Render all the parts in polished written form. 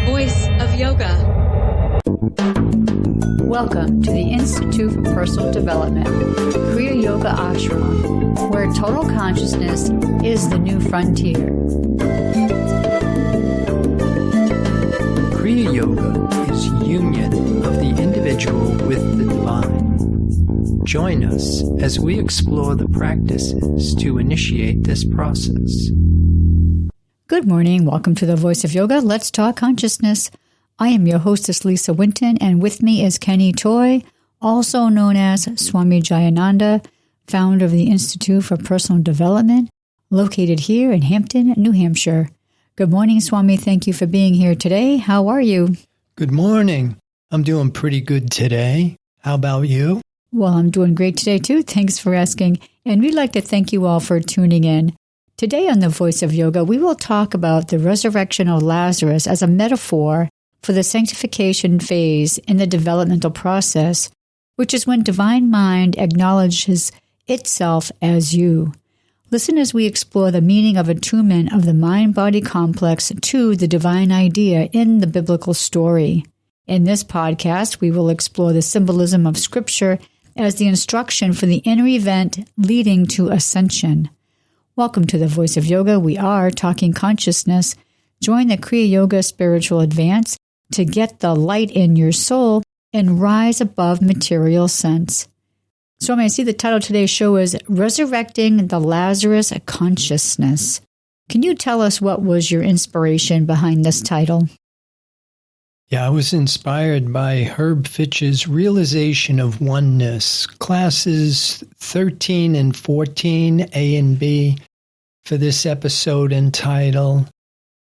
Voice of Yoga. Welcome to the Institute for Personal Development, Kriya Yoga Ashram, where total consciousness is the new frontier. Kriya Yoga is union of the individual with the divine. Join us as we explore the practices to initiate this process. Good morning. Welcome to the Voice of Yoga. Let's talk consciousness. I am your hostess, Lisa Winton, and with me is Kenny Toy, also known as Swami Jayananda, founder of the Institute for Personal Development, located here in Hampton, New Hampshire. Good morning, Swami. Thank you for being here today. How are you? Good morning. I'm doing pretty good today. How about you? Well, I'm doing great today, too. Thanks for asking. And we'd like to thank you all for tuning in. Today on the Voice of Yoga, we will talk about the resurrection of Lazarus as a metaphor for the sanctification phase in the developmental process, which is when divine mind acknowledges itself as you. Listen as we explore the meaning of attunement of the mind-body complex to the divine idea in the biblical story. In this podcast, we will explore the symbolism of Scripture as the instruction for the inner event leading to ascension. Welcome to the Voice of Yoga. We are talking consciousness. Join the Kriya Yoga Spiritual Advance to get the light in your soul and rise above material sense. Swami, I see the title of today's show is Resurrecting the Lazarus Consciousness. Can you tell us what was your inspiration behind this title? Yeah, I was inspired by Herb Fitch's Realization of Oneness, classes 13 and 14, A and B, for this episode entitled,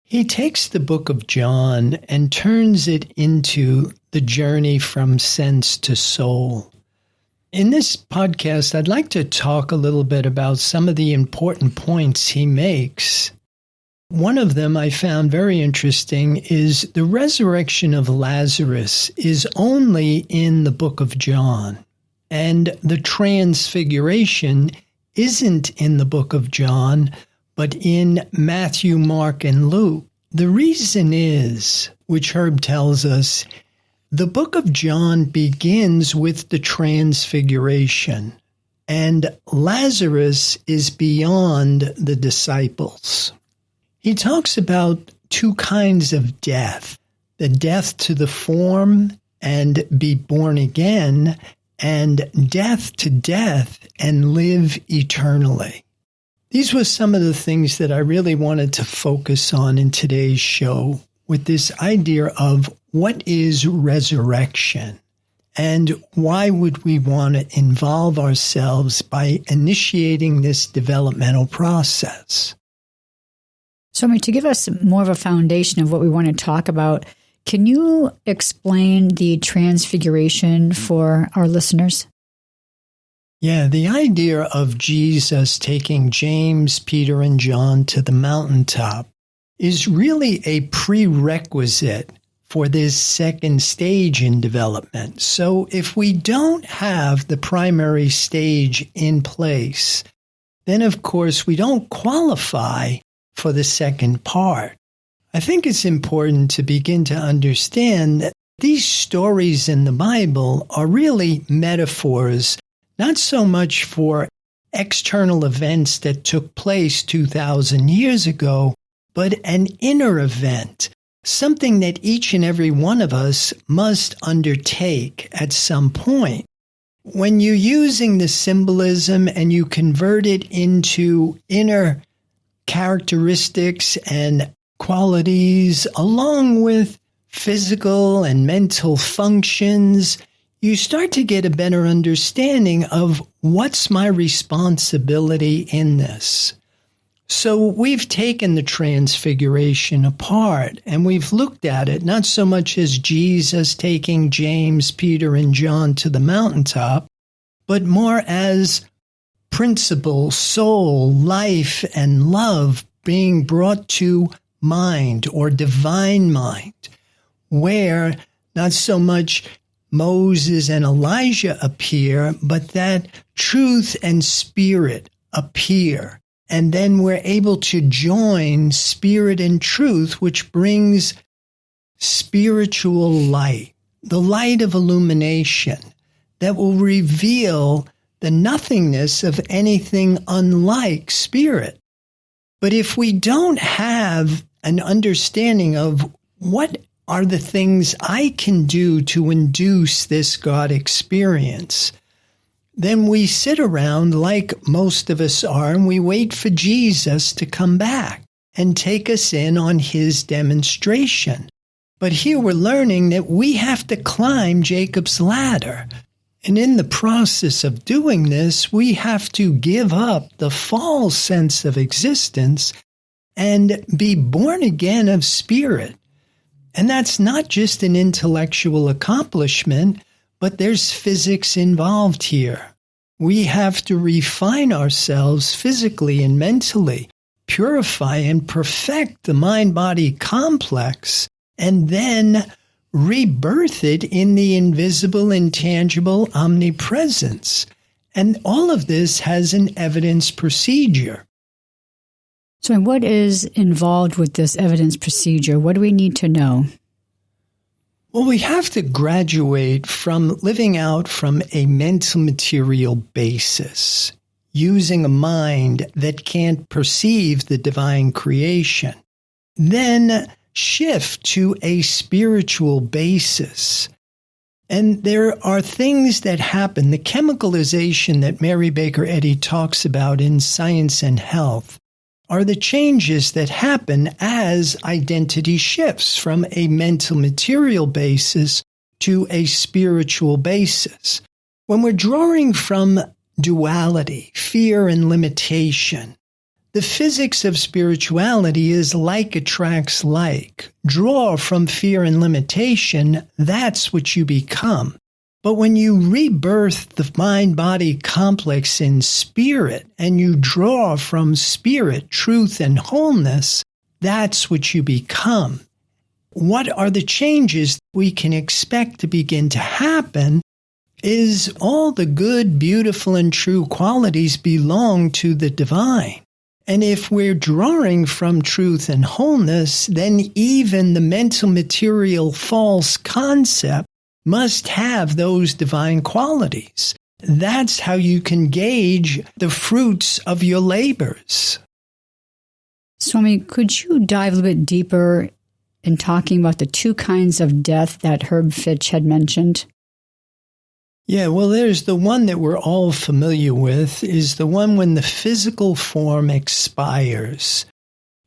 he takes the book of John and turns it into the journey from sense to soul. In this podcast, I'd like to talk a little bit about some of the important points he makes. One of them I found very interesting is the resurrection of Lazarus is only in the book of John, and the Transfiguration isn't in the book of John, but in Matthew, Mark, and Luke. The reason is, which Herb tells us, the book of John begins with the Transfiguration, and Lazarus is beyond the disciples. He talks about two kinds of death, the death to the form and be born again, and death to death and live eternally. These were some of the things that I really wanted to focus on in today's show with this idea of what is resurrection and why would we want to involve ourselves by initiating this developmental process. So, to give us more of a foundation of what we want to talk about, can you explain the Transfiguration for our listeners? Yeah, the idea of Jesus taking James, Peter, and John to the mountaintop is really a prerequisite for this second stage in development. So if we don't have the primary stage in place, then of course we don't qualify for the second part. I think it's important to begin to understand that these stories in the Bible are really metaphors, not so much for external events that took place 2,000 years ago, but an inner event, something that each and every one of us must undertake at some point. When you're using the symbolism and you convert it into inner characteristics and qualities, along with physical and mental functions, you start to get a better understanding of what's my responsibility in this. So we've taken the Transfiguration apart and we've looked at it not so much as Jesus taking James, Peter, and John to the mountaintop, but more as principle, soul, life, and love being brought to mind or divine mind, where not so much Moses and Elijah appear, but that truth and spirit appear. And then we're able to join spirit and truth, which brings spiritual light, the light of illumination that will reveal the nothingness of anything unlike spirit. But if we don't have an understanding of what are the things I can do to induce this God experience, then we sit around like most of us are, and we wait for Jesus to come back and take us in on his demonstration. But here we're learning that we have to climb Jacob's ladder. And in the process of doing this, we have to give up the false sense of existence and be born again of spirit. And that's not just an intellectual accomplishment, but there's physics involved here. We have to refine ourselves physically and mentally, purify and perfect the mind-body complex, and then rebirth it in the invisible, intangible omnipresence. And all of this has an evidence procedure. So what is involved with this evidence procedure? What do we need to know? Well, we have to graduate from living out from a mental material basis, using a mind that can't perceive the divine creation. Then shift to a spiritual basis. And there are things that happen. The chemicalization that Mary Baker Eddy talks about in Science and Health are the changes that happen as identity shifts from a mental material basis to a spiritual basis. When we're drawing from duality, fear and limitation, the physics of spirituality is like attracts like. Draw from fear and limitation, that's what you become. But when you rebirth the mind-body complex in spirit and you draw from spirit, truth, and wholeness, that's what you become. What are the changes we can expect to begin to happen is all the good, beautiful, and true qualities belong to the divine. And if we're drawing from truth and wholeness, then even the mental material false concept must have those divine qualities. That's how you can gauge the fruits of your labors. Swami, could you dive a little bit deeper in talking about the two kinds of death that Herb Fitch had mentioned? Yeah, well, there's the one that we're all familiar with, is the one when the physical form expires.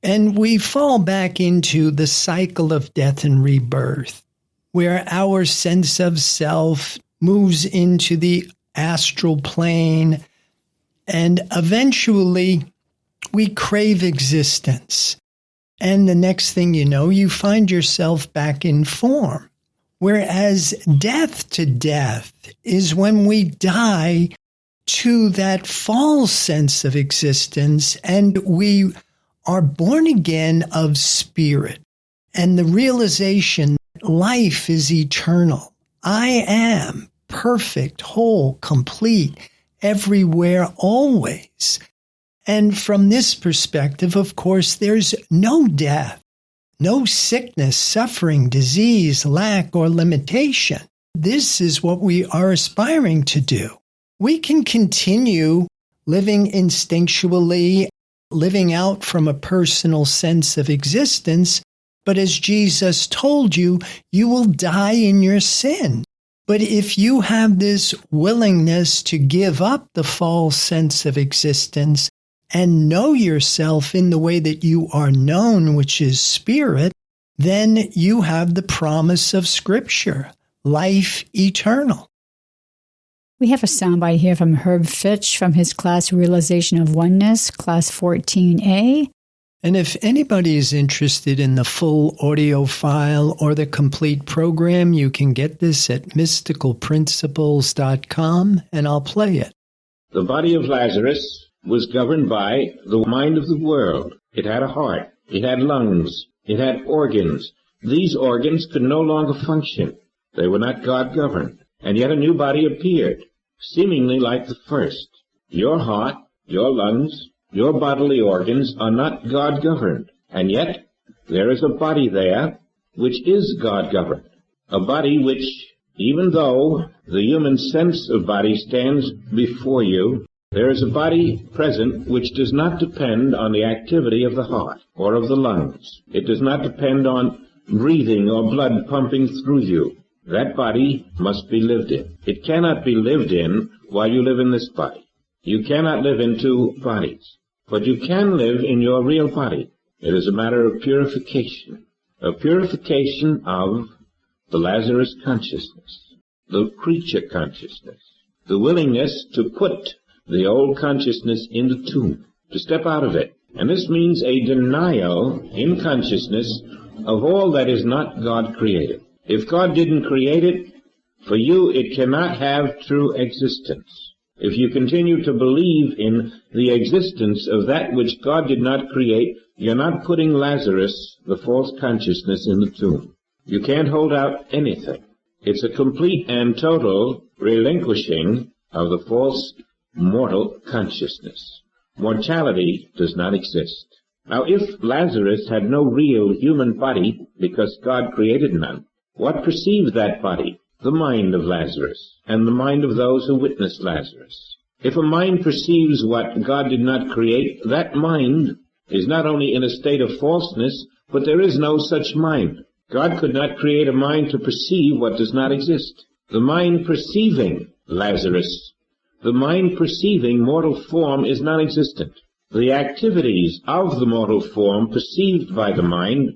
And we fall back into the cycle of death and rebirth, where our sense of self moves into the astral plane, and eventually we crave existence. And the next thing you know, you find yourself back in form. Whereas death to death is when we die to that false sense of existence and we are born again of spirit. And the realization life is eternal. I am perfect, whole, complete, everywhere, always. And from this perspective, of course, there's no death, no sickness, suffering, disease, lack, or limitation. This is what we are aspiring to do. We can continue living instinctually, living out from a personal sense of existence, but as Jesus told you, you will die in your sin. But if you have this willingness to give up the false sense of existence and know yourself in the way that you are known, which is spirit, then you have the promise of Scripture, life eternal. We have a soundbite here from Herb Fitch from his class Realization of Oneness, class 14A. And if anybody is interested in the full audio file or the complete program, you can get this at mysticalprinciples.com, and I'll play it. The body of Lazarus was governed by the mind of the world. It had a heart. It had lungs. It had organs. These organs could no longer function. They were not God-governed. And yet a new body appeared, seemingly like the first. Your heart, your lungs, your bodily organs are not God-governed. And yet there is a body there which is God-governed, a body which, even though the human sense of body stands before you, there is a body present which does not depend on the activity of the heart or of the lungs. It does not depend on breathing or blood pumping through you. That body must be lived in. It cannot be lived in while you live in this body. You cannot live in two bodies, but you can live in your real body. It is a matter of purification of the Lazarus consciousness, the creature consciousness, the willingness to put the old consciousness in the tomb, to step out of it. And this means a denial in consciousness of all that is not God created. If God didn't create it, for you it cannot have true existence. If you continue to believe in the existence of that which God did not create, you're not putting Lazarus, the false consciousness, in the tomb. You can't hold out anything. It's a complete and total relinquishing of the false mortal consciousness. Mortality does not exist. Now, if Lazarus had no real human body, because God created none, what perceived that body? The mind of Lazarus, and the mind of those who witnessed Lazarus. If a mind perceives what God did not create, that mind is not only in a state of falseness, but there is no such mind. God could not create a mind to perceive what does not exist. The mind perceiving Lazarus, the mind perceiving mortal form, is non-existent. The activities of the mortal form perceived by the mind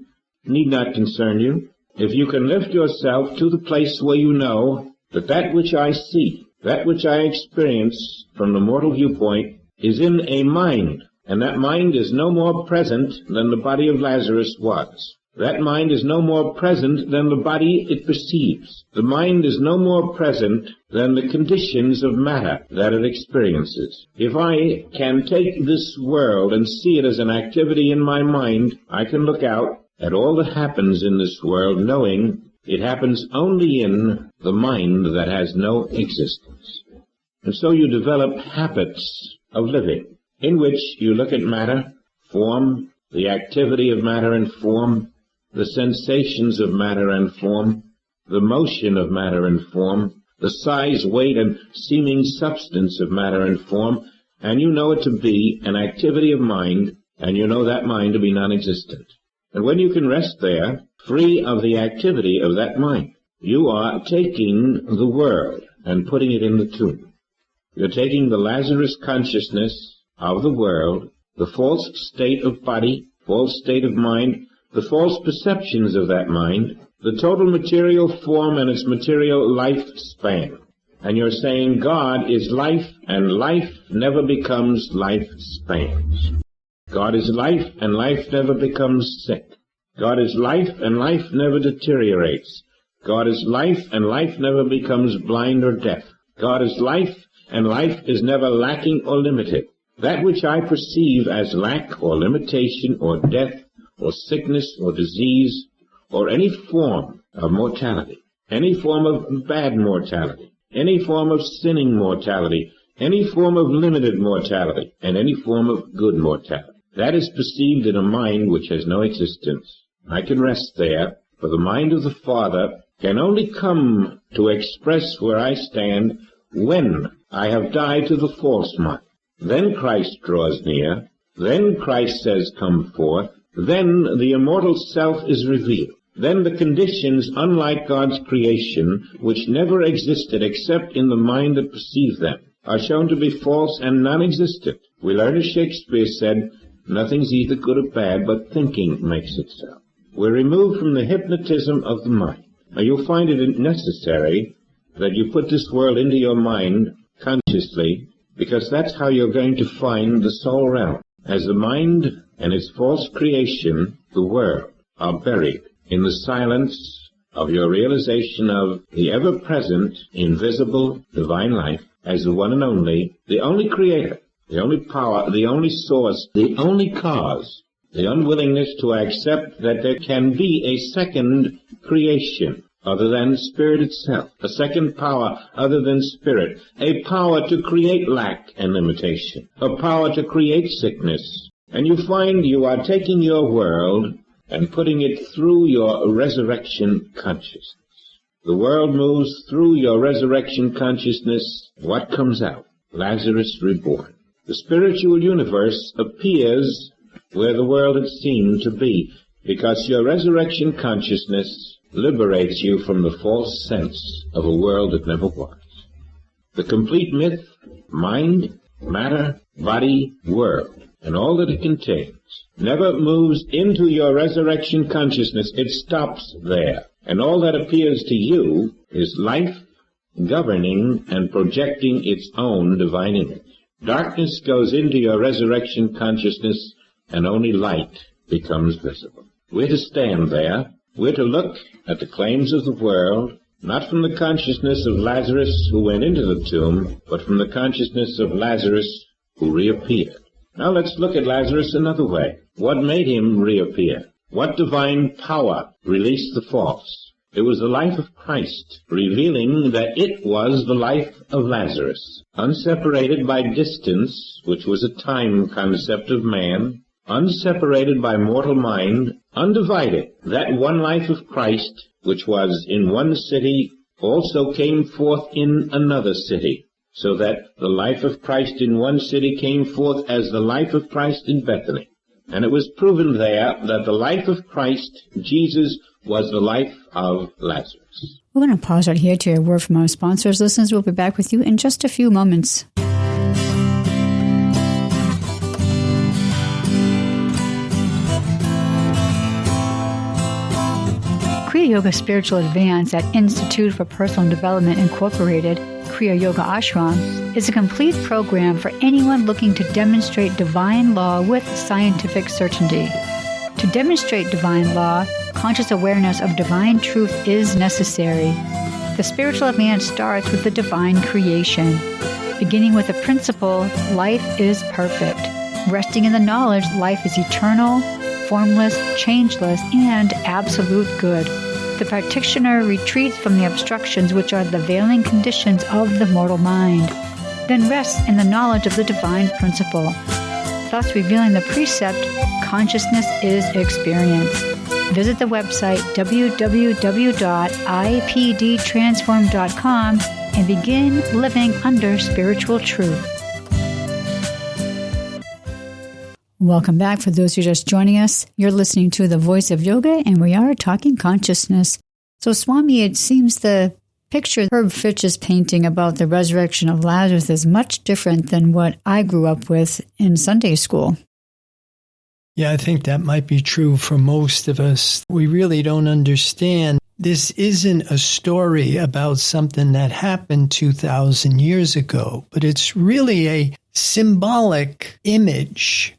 need not concern you. If you can lift yourself to the place where you know that that which I see, that which I experience from the mortal viewpoint, is in a mind, and that mind is no more present than the body of Lazarus was. That mind is no more present than the body it perceives. The mind is no more present than the conditions of matter that it experiences. If I can take this world and see it as an activity in my mind, I can look out at all that happens in this world knowing it happens only in the mind that has no existence. And so you develop habits of living in which you look at matter, form, the activity of matter and form, the sensations of matter and form, the motion of matter and form, the size, weight, and seeming substance of matter and form, and you know it to be an activity of mind, and you know that mind to be non-existent. And when you can rest there, free of the activity of that mind, you are taking the world and putting it in the tomb. You're taking the Lazarus consciousness of the world, the false state of body, false state of mind, the false perceptions of that mind, the total material form and its material lifespan. And you're saying God is life, and life never becomes lifespans. God is life, and life never becomes sick. God is life, and life never deteriorates. God is life, and life never becomes blind or deaf. God is life, and life is never lacking or limited. That which I perceive as lack or limitation or death or sickness or disease or any form of mortality, any form of bad mortality, any form of sinning mortality, any form of limited mortality, and any form of good mortality, that is perceived in a mind which has no existence. I can rest there, for the mind of the Father can only come to express where I stand when I have died to the false mind. Then Christ draws near, then Christ says, "Come forth," then the immortal self is revealed. Then the conditions, unlike God's creation, which never existed except in the mind that perceived them, are shown to be false and non-existent. We learn, as Shakespeare said, nothing's either good or bad, but thinking makes it so. We're removed from the hypnotism of the mind. Now, you'll find it necessary that you put this world into your mind consciously, because that's how you're going to find the soul realm. As the mind and its false creation, the world, are buried in the silence of your realization of the ever-present, invisible, divine life as the one and only, the only creator, the only power, the only source, the only cause, the unwillingness to accept that there can be a second creation other than spirit itself, a second power other than spirit, a power to create lack and limitation, a power to create sickness. And you find you are taking your world and putting it through your resurrection consciousness. The world moves through your resurrection consciousness. What comes out? Lazarus reborn. The spiritual universe appears where the world had seemed to be, because your resurrection consciousness liberates you from the false sense of a world that never was. The complete myth, mind, matter, body, world, and all that it contains, never moves into your resurrection consciousness. It stops there. And all that appears to you is life governing and projecting its own divine image. Darkness goes into your resurrection consciousness, and only light becomes visible. We're to stand there. We're to look at the claims of the world, not from the consciousness of Lazarus who went into the tomb, but from the consciousness of Lazarus who reappeared. Now let's look at Lazarus another way. What made him reappear? What divine power released the false? It was the life of Christ, revealing that it was the life of Lazarus, unseparated by distance, which was a time concept of man, unseparated by mortal mind, undivided. That one life of Christ, which was in one city, also came forth in another city, so that the life of Christ in one city came forth as the life of Christ in Bethany. And it was proven there that the life of Christ, Jesus, was the life of Lazarus. We're going to pause right here to hear a word from our sponsors. Listeners, we'll be back with you in just a few moments. Kriya Yoga Spiritual Advance at Institute for Personal Development Incorporated, Kriya Yoga Ashram, is a complete program for anyone looking to demonstrate divine law with scientific certainty. To demonstrate divine law, conscious awareness of divine truth is necessary. The spiritual advance starts with the divine creation, beginning with the principle, life is perfect, resting in the knowledge life is eternal, formless, changeless, and absolute good. The practitioner retreats from the obstructions which are the veiling conditions of the mortal mind, then rests in the knowledge of the divine principle, thus revealing the precept, consciousness is experience. Visit the website www.ipdtransform.com and begin living under spiritual truth. Welcome back. For those who are just joining us, you're listening to The Voice of Yoga, and we are talking consciousness. So, Swami, it seems the picture Herb Fitch is painting about the resurrection of Lazarus is much different than what I grew up with in Sunday school. Yeah, I think that might be true for most of us. We really don't understand. This isn't a story about something that happened 2,000 years ago, but it's really a symbolic image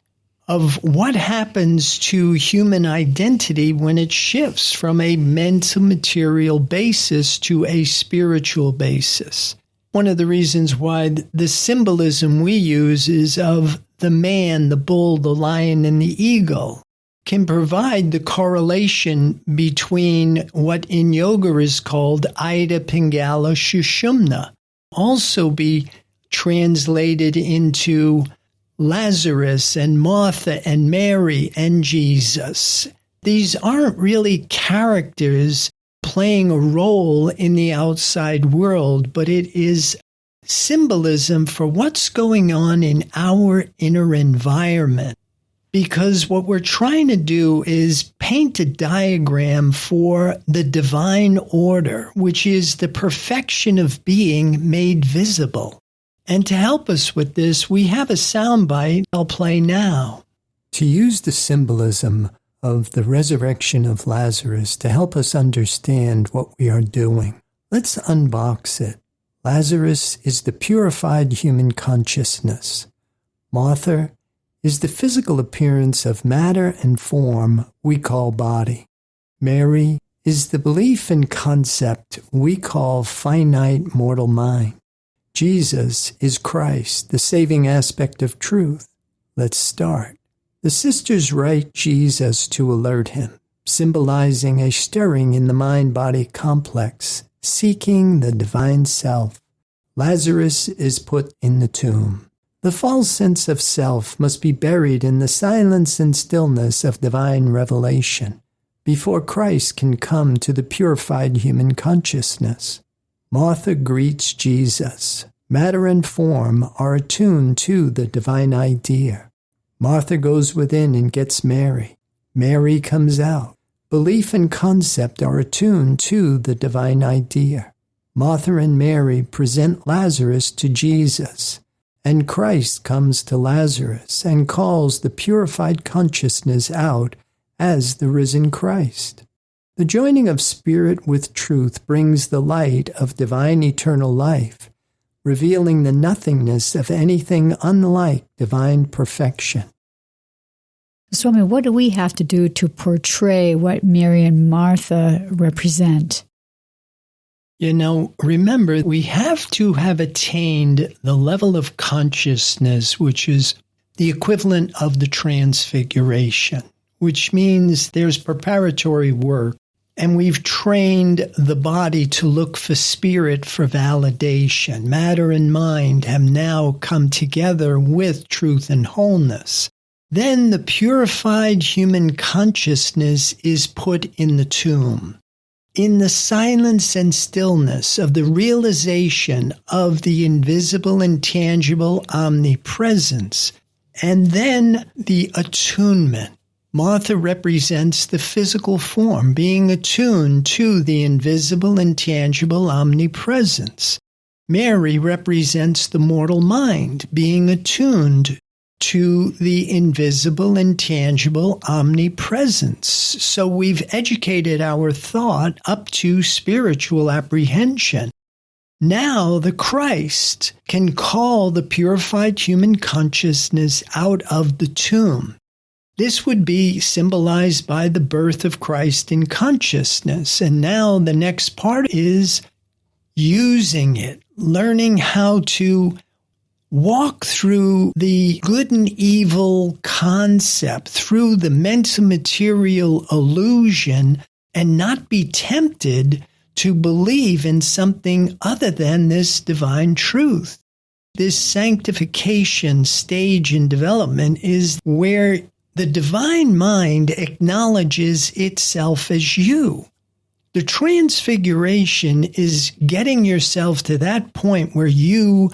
of what happens to human identity when it shifts from a mental material basis to a spiritual basis. One of the reasons why the symbolism we use is of the man, the bull, the lion, and the eagle can provide the correlation between what in yoga is called Ida Pingala Shushumna, also be translated into Lazarus and Martha and Mary and Jesus. These aren't really characters playing a role in the outside world, but it is symbolism for what's going on in our inner environment. Because what we're trying to do is paint a diagram for the divine order, which is the perfection of being made visible. And to help us with this, we have a soundbite I'll play now. To use the symbolism of the resurrection of Lazarus to help us understand what we are doing, let's unbox it. Lazarus is the purified human consciousness. Martha is the physical appearance of matter and form we call body. Mary is the belief and concept we call finite mortal mind. Jesus is Christ, the saving aspect of truth. Let's start. The sisters write Jesus to alert him, symbolizing a stirring in the mind-body complex, seeking the divine self. Lazarus is put in the tomb. The false sense of self must be buried in the silence and stillness of divine revelation before Christ can come to the purified human consciousness. Martha greets Jesus. Matter and form are attuned to the divine idea. Martha goes within and gets Mary. Mary comes out. Belief and concept are attuned to the divine idea. Martha and Mary present Lazarus to Jesus, and Christ comes to Lazarus and calls the purified consciousness out as the risen Christ. The joining of spirit with truth brings the light of divine eternal life, revealing the nothingness of anything unlike divine perfection. Swami, what do we have to do to portray what Mary and Martha represent? Remember, we have to have attained the level of consciousness, which is the equivalent of the Transfiguration, which means there's preparatory work, and we've trained the body to look for spirit for validation. Matter and mind have now come together with truth and wholeness. Then the purified human consciousness is put in the tomb. In the silence and stillness of the realization of the invisible, intangible omnipresence, and then the attunement. Martha represents the physical form, being attuned to the invisible, intangible omnipresence. Mary represents the mortal mind, being attuned to the invisible, intangible omnipresence. So we've educated our thought up to spiritual apprehension. Now the Christ can call the purified human consciousness out of the tomb. This would be symbolized by the birth of Christ in consciousness. And now the next part is using it, learning how to walk through the good and evil concept, through the mental material illusion, and not be tempted to believe in something other than this divine truth. This sanctification stage in development is where the divine mind acknowledges itself as you. The transfiguration is getting yourself to that point where you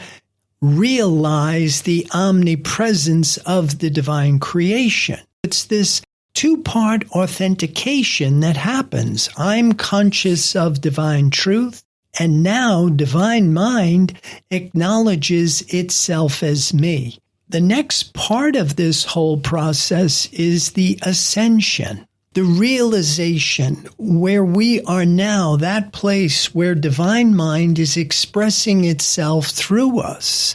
realize the omnipresence of the divine creation. It's this two-part authentication that happens. I'm conscious of divine truth, and now divine mind acknowledges itself as me. The next part of this whole process is the ascension, the realization where we are now, that place where divine mind is expressing itself through us.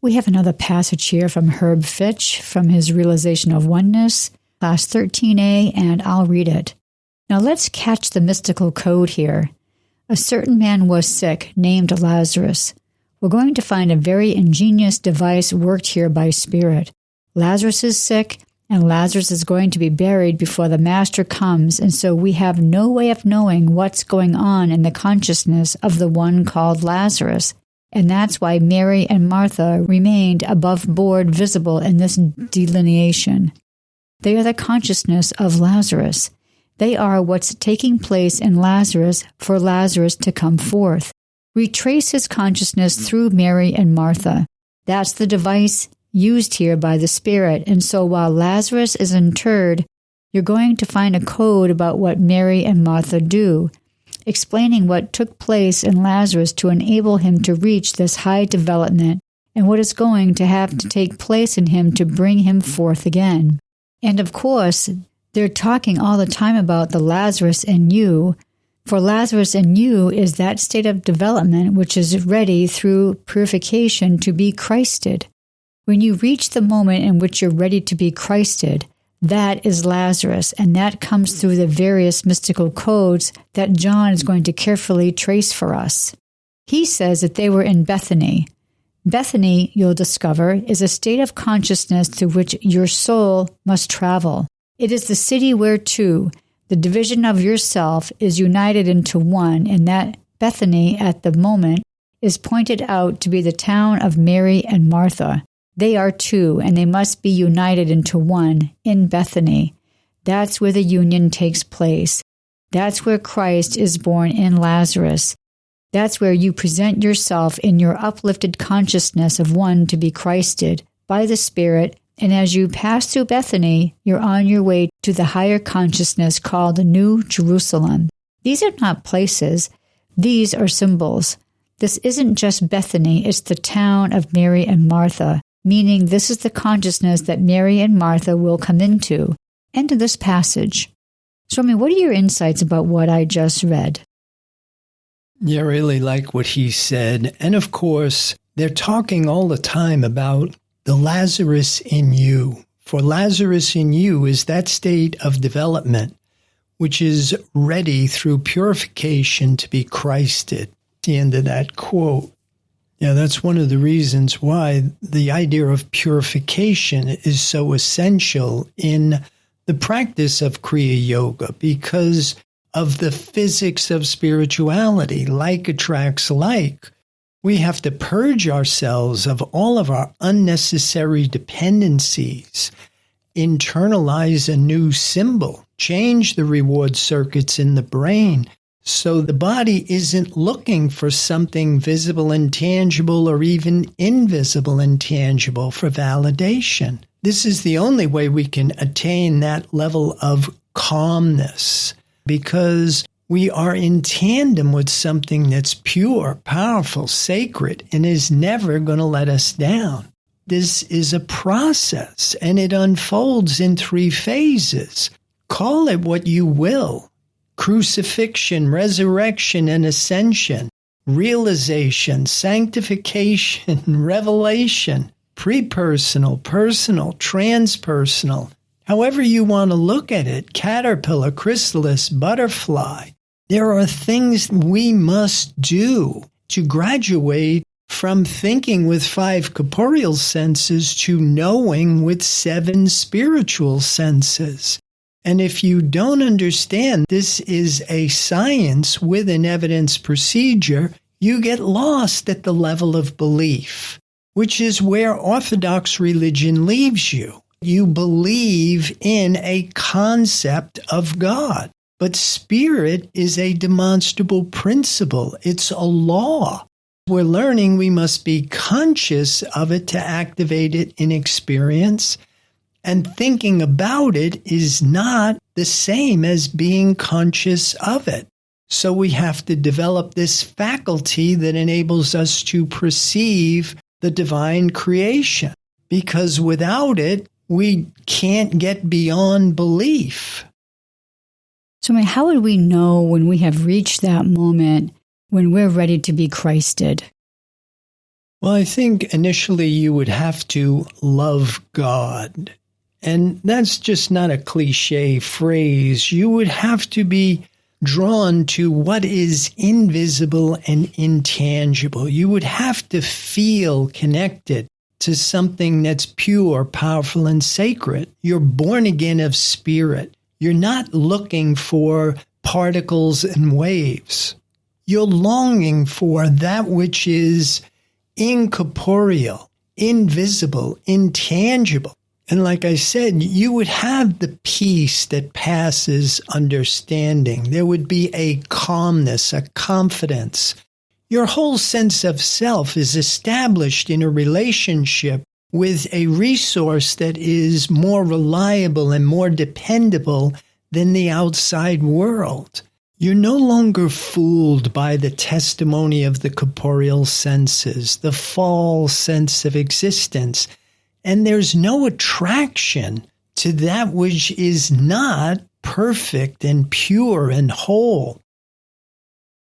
We have another passage here from Herb Fitch from his Realization of Oneness, class 13A, and I'll read it. Now let's catch the mystical code here. A certain man was sick, named Lazarus. We're going to find a very ingenious device worked here by Spirit. Lazarus is sick, and Lazarus is going to be buried before the Master comes, and so we have no way of knowing what's going on in the consciousness of the one called Lazarus. And that's why Mary and Martha remained above board visible in this delineation. They are the consciousness of Lazarus. They are what's taking place in Lazarus for Lazarus to come forth. We trace his consciousness through Mary and Martha. That's the device used here by the Spirit. And so while Lazarus is interred, you're going to find a code about what Mary and Martha do, explaining what took place in Lazarus to enable him to reach this high development and what is going to have to take place in him to bring him forth again. And of course, they're talking all the time about the Lazarus in you. For Lazarus in you is that state of development which is ready through purification to be Christed. When you reach the moment in which you're ready to be Christed, that is Lazarus, and that comes through the various mystical codes that John is going to carefully trace for us. He says that they were in Bethany. Bethany, you'll discover, is a state of consciousness to which your soul must travel. It is the city whereto the division of yourself is united into one, and that Bethany at the moment is pointed out to be the town of Mary and Martha. They are two, and they must be united into one in Bethany. That's where the union takes place. That's where Christ is born in Lazarus. That's where you present yourself in your uplifted consciousness of one to be Christed by the Spirit, and as you pass through Bethany, you're on your way to the higher consciousness called the New Jerusalem. These are not places. These are symbols. This isn't just Bethany, it's the town of Mary and Martha, meaning this is the consciousness that Mary and Martha will come into. End of this passage. Swami, what are your insights about what I just read? Yeah, I really like what he said. And of course, they're talking all the time about the Lazarus in you. For Lazarus in you is that state of development which is ready through purification to be Christed. The end of that quote. Yeah, that's one of the reasons why the idea of purification is so essential in the practice of Kriya Yoga, because of the physics of spirituality. Like attracts like. We have to purge ourselves of all of our unnecessary dependencies, internalize a new symbol, change the reward circuits in the brain, so the body isn't looking for something visible and tangible or even invisible and tangible for validation. This is the only way we can attain that level of calmness, because we are in tandem with something that's pure, powerful, sacred, and is never going to let us down. This is a process, and it unfolds in 3 phases. Call it what you will. Crucifixion, resurrection, and ascension. Realization, sanctification, revelation. Pre-personal, personal, transpersonal. However you want to look at it, caterpillar, chrysalis, butterfly. There are things we must do to graduate from thinking with 5 corporeal senses to knowing with 7 spiritual senses. And if you don't understand this is a science with an evidence procedure, you get lost at the level of belief, which is where Orthodox religion leaves you. You believe in a concept of God, but spirit is a demonstrable principle. It's a law. We're learning we must be conscious of it to activate it in experience, and thinking about it is not the same as being conscious of it. So we have to develop this faculty that enables us to perceive the divine creation, because without it, we can't get beyond belief. So how would we know when we have reached that moment when we're ready to be Christed? Well, I think initially you would have to love God. And that's just not a cliche phrase. You would have to be drawn to what is invisible and intangible. You would have to feel connected to something that's pure, powerful, and sacred. You're born again of spirit. You're not looking for particles and waves. You're longing for that which is incorporeal, invisible, intangible. And like I said, you would have the peace that passes understanding. There would be a calmness, a confidence. Your whole sense of self is established in a relationship with a resource that is more reliable and more dependable than the outside world. You're no longer fooled by the testimony of the corporeal senses, the false sense of existence. And there's no attraction to that which is not perfect and pure and whole.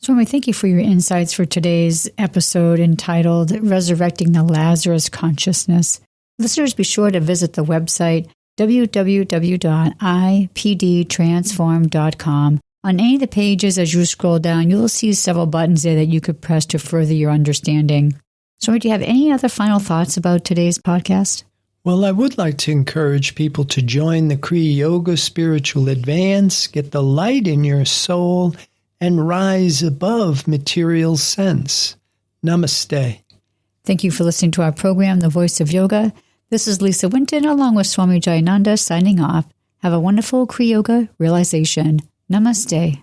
Swami, thank you for your insights for today's episode entitled Resurrecting the Lazarus Consciousness. Listeners, be sure to visit the website www.ipdtransform.com. On any of the pages, as you scroll down, you will see several buttons there that you could press to further your understanding. So, do you have any other final thoughts about today's podcast? Well, I would like to encourage people to join the Kriya Yoga Spiritual Advance, get the light in your soul, and rise above material sense. Namaste. Thank you for listening to our program, The Voice of Yoga. This is Lisa Winton, along with Swami Jayananda, signing off. Have a wonderful Kriya Yoga realization. Namaste.